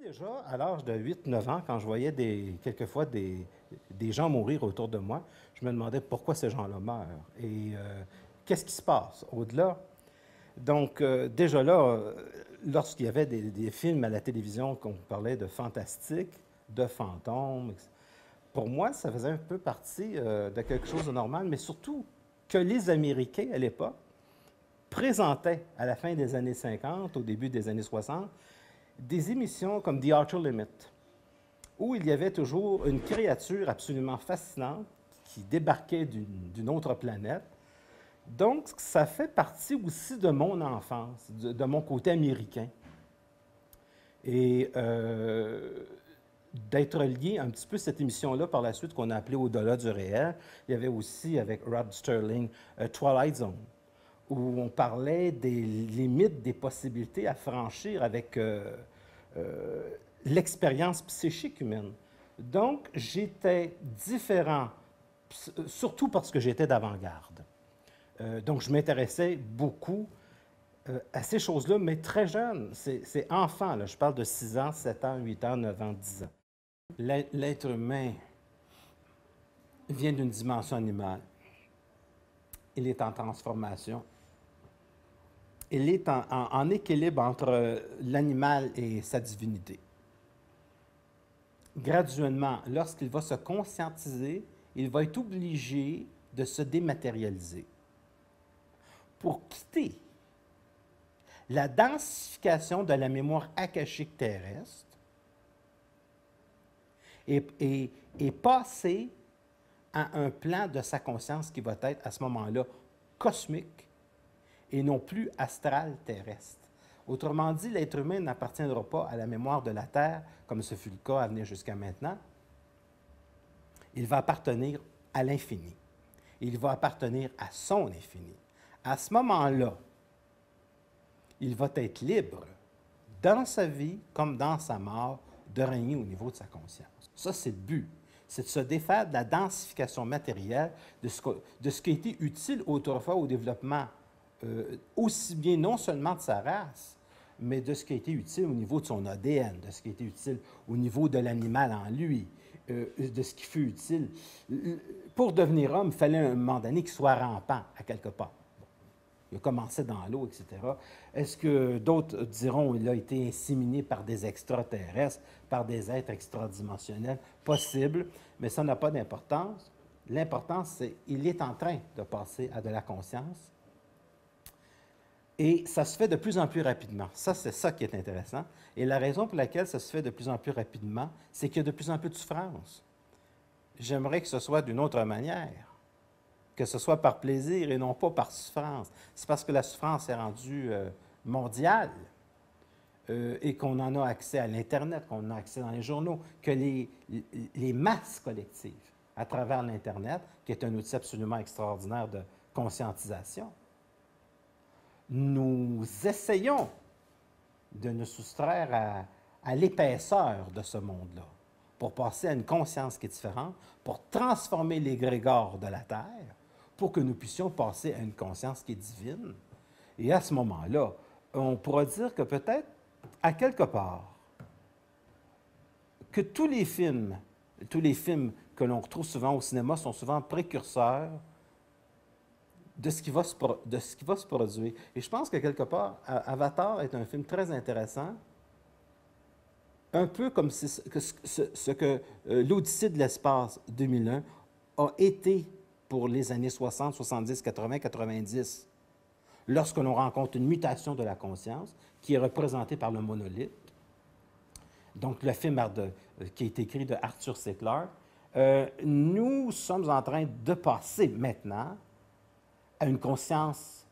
Déjà, à l'âge de 8, 9 ans, quand je voyais quelquefois des gens mourir autour de moi, je me demandais pourquoi ces gens-là meurent et qu'est-ce qui se passe au-delà. Donc, déjà là, lorsqu'il y avait des films à la télévision qu'on parlait de fantastique, de fantômes, pour moi, ça faisait un peu partie de quelque chose de normal, mais surtout que les Américains, à l'époque, présentaient à la fin des années 50, au début des années 60, des émissions comme The Outer Limit, où il y avait toujours une créature absolument fascinante qui débarquait d'une autre planète. Donc, ça fait partie aussi de mon enfance, de mon côté américain. Et d'être lié un petit peu à cette émission-là par la suite qu'on a appelée Au-delà du réel. Il y avait aussi avec Rod Sterling Twilight Zone, où on parlait des limites des possibilités à franchir avec l'expérience psychique humaine. Donc, j'étais différent, surtout parce que j'étais d'avant-garde. Donc, je m'intéressais beaucoup à ces choses-là, mais très jeune. C'est enfant, là. Je parle de 6 ans, 7 ans, 8 ans, 9 ans, 10 ans. L'être humain vient d'une dimension animale. Il est en transformation. Il est en équilibre entre l'animal et sa divinité. Graduellement, lorsqu'il va se conscientiser, il va être obligé de se dématérialiser pour quitter la densification de la mémoire akashique terrestre et passer à un plan de sa conscience qui va être à ce moment-là cosmique et non plus astral terrestre. Autrement dit, l'être humain n'appartiendra pas à la mémoire de la Terre, comme ce fut le cas à venir jusqu'à maintenant. Il va appartenir à l'infini. Il va appartenir à son infini. À ce moment-là, il va être libre, dans sa vie comme dans sa mort, de régner au niveau de sa conscience. Ça, c'est le but. C'est de se défaire de la densification matérielle, de ce qui a été utile autrefois au développement, aussi bien non seulement de sa race, mais de ce qui a été utile au niveau de son ADN, de ce qui a été utile au niveau de l'animal en lui, de ce qui fut utile. Pour devenir homme, il fallait un moment donné qu'il soit rampant à quelque part. Il a commencé dans l'eau, etc. Est-ce que d'autres diront qu'il a été inséminé par des extraterrestres, par des êtres extradimensionnels? Possible, mais ça n'a pas d'importance. L'importance, c'est qu'il est en train de passer à de la conscience. Et ça se fait de plus en plus rapidement. Ça, c'est ça qui est intéressant. Et la raison pour laquelle ça se fait de plus en plus rapidement, c'est qu'il y a de plus en plus de souffrance. J'aimerais que ce soit d'une autre manière, que ce soit par plaisir et non pas par souffrance. C'est parce que la souffrance est rendue mondiale et qu'on en a accès à l'Internet, qu'on en a accès dans les journaux, que les masses collectives, à travers l'Internet, qui est un outil absolument extraordinaire de conscientisation, nous essayons de nous soustraire à l'épaisseur de ce monde-là, pour passer à une conscience qui est différente, pour transformer l'égrégore de la Terre, pour que nous puissions passer à une conscience qui est divine. Et à ce moment-là, on pourra dire que peut-être, à quelque part, que tous les films que l'on retrouve souvent au cinéma sont souvent précurseurs de ce qui va se produire. Et je pense que quelque part, Avatar est un film très intéressant, un peu comme ce que l'Odyssée de l'espace 2001 a été pour les années 60, 70, 80, 90, lorsque l'on rencontre une mutation de la conscience qui est représentée par le monolithe. Donc, le film qui est écrit de Arthur C. Clarke. Nous sommes en train de passer maintenant à une conscience,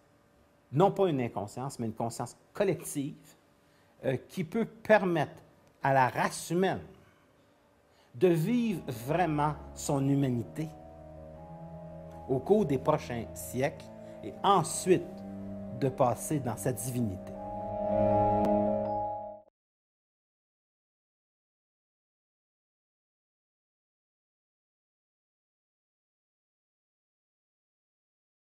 non pas une inconscience, mais une conscience collective qui peut permettre à la race humaine de vivre vraiment son humanité au cours des prochains siècles et ensuite de passer dans sa divinité.